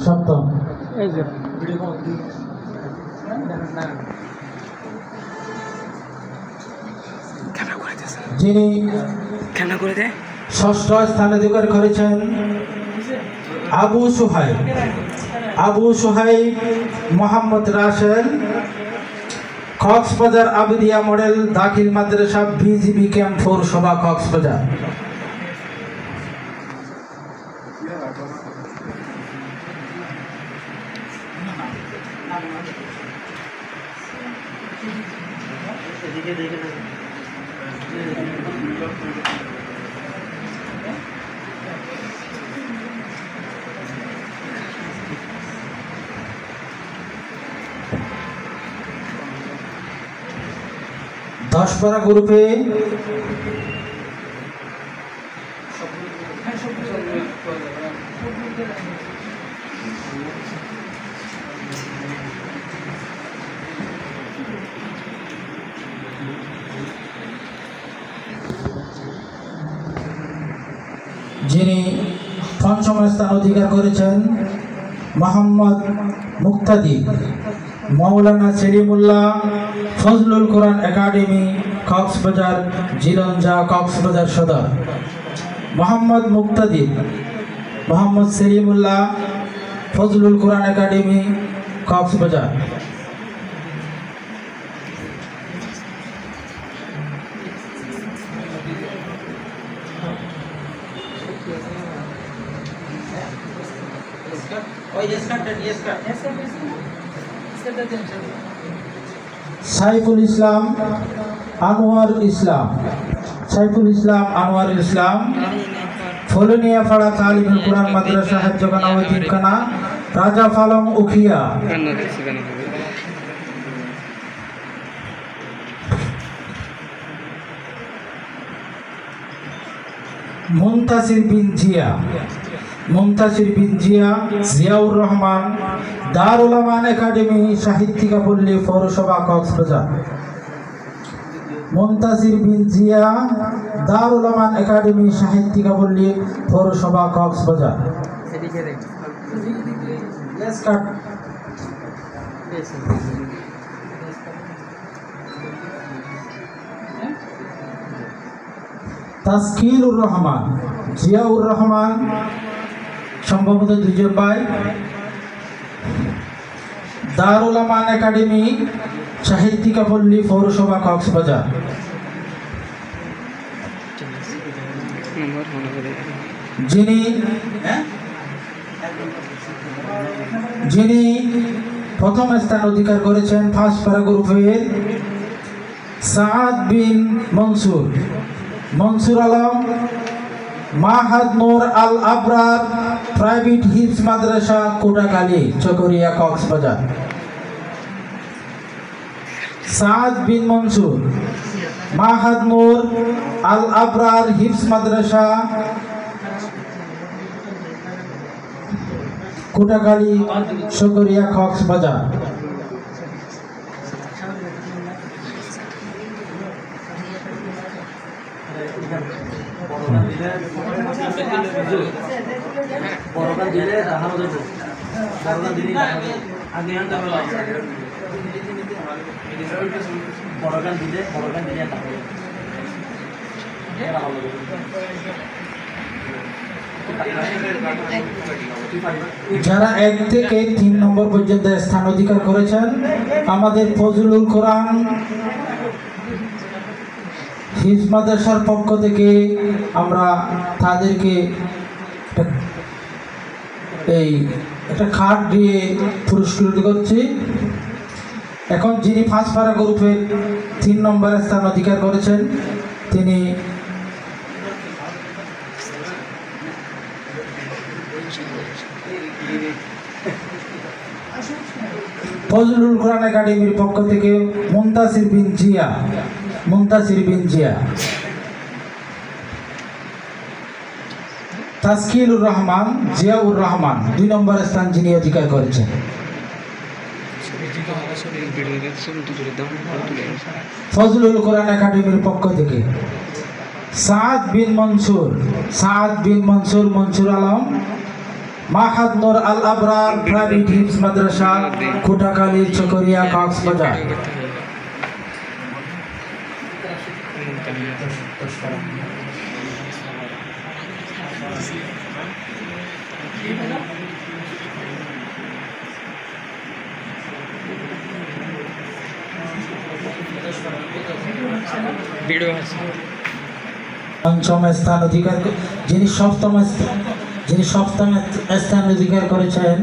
সপ্তম যিনি ষষ্ঠ স্থান অধিকার করেছেন আবু সুহাইব মোহাম্মদ রাসেল, কক্সবাজার আবিদিয়া মডেল দাখিল মাদ্রাসা বিজিবি ক্যাম্প 4 সভা কক্সবাজার। দশপাড়া গ্রুপে যিনি পঞ্চম স্থান অধিকার করেছেন মোহাম্মদ মুক্তাদি, মৌলানা সেলিমুল্লাহ ফজলুল কোরআন একাডেমি কক্সবাজার জিরঞ্জা কক্সবাজার সদর। মোহাম্মদ মুক্তাদি, মোহাম্মদ সেলিমুল্লাহ ফজলুল কোরআন একাডেমি কক্সবাজার। সাইফুল ইসলাম আনোয়ার ইসলাম ফলনিয়াপাড়া তালিমুল কোরআন মাদ্রাসা হাজ্জখানা ও তিনখানা রাজা ফালং উখিয়া। মুনতাসির বিন জিয়া জিয়াউর রহমান দারুল আমান একাডেমি সাহিত্যিকা পল্লী পৌরসভা কক্সবাজার। মুনতাসির বিন জিয়া দারুল আমান একাডেমি সাহিত্যিকা পল্লী পৌরসভা কক্সবাজার। তাসকিরুর রহমান জিয়াউর রহমান সম্ভবত দুজন ভাই, দারুল আমান একাডেমি সাহিত্যিকা পল্লী পৌরসভা কক্সবাজার। যিনি প্রথম স্থান অধিকার করেছেন ফাঁসপাড়া গ্রুপের সাদ বিন মনসুর আলম, মাহাদ নূর আল আবরার প্রাইভেট হিপস মাদ্রাসা কোটাখালী চকরিয়া কক্সবাজার। সাদ বিন মনসুর, মাহাদ নূর আল আবরার হিপস মাদ্রাসা কোটাখালী চকরিয়া কক্সবাজার। যারা 1 থেকে 3 নম্বর পর্যন্ত স্থান অধিকার করেছেন আমাদের ফজলুল কোরআন হিফজ মাদ্রাসার পক্ষ থেকে আমরা তাদেরকে একটা খাট দিয়ে পুরস্কৃত করছি। এখন যিনি ফাঁসপাড়া গ্রুপের 3 নম্বর স্থান অধিকার করেছেন তিনি ফজলুল কোরআন একাডেমির পক্ষ থেকে মুনতাসির বিন জিয়া। তাসকিরুর রহমান জিয়াউর রহমান 2 নম্বর স্থান যিনি অধিকার করেছেন। ফজলুল কোরআন একাডেমির পক্ষ থেকে সাদ বিন মনসুর মনসুর আলম, মাহাদ নূর আল আবরার প্রাইভেট হিপস মাদ্রাসা, কোটাখালী, চকরিয়া, কক্সবাজার। পঞ্চম স্থান অধিকার, যিনি সপ্তম স্থান অধিকার করেছেন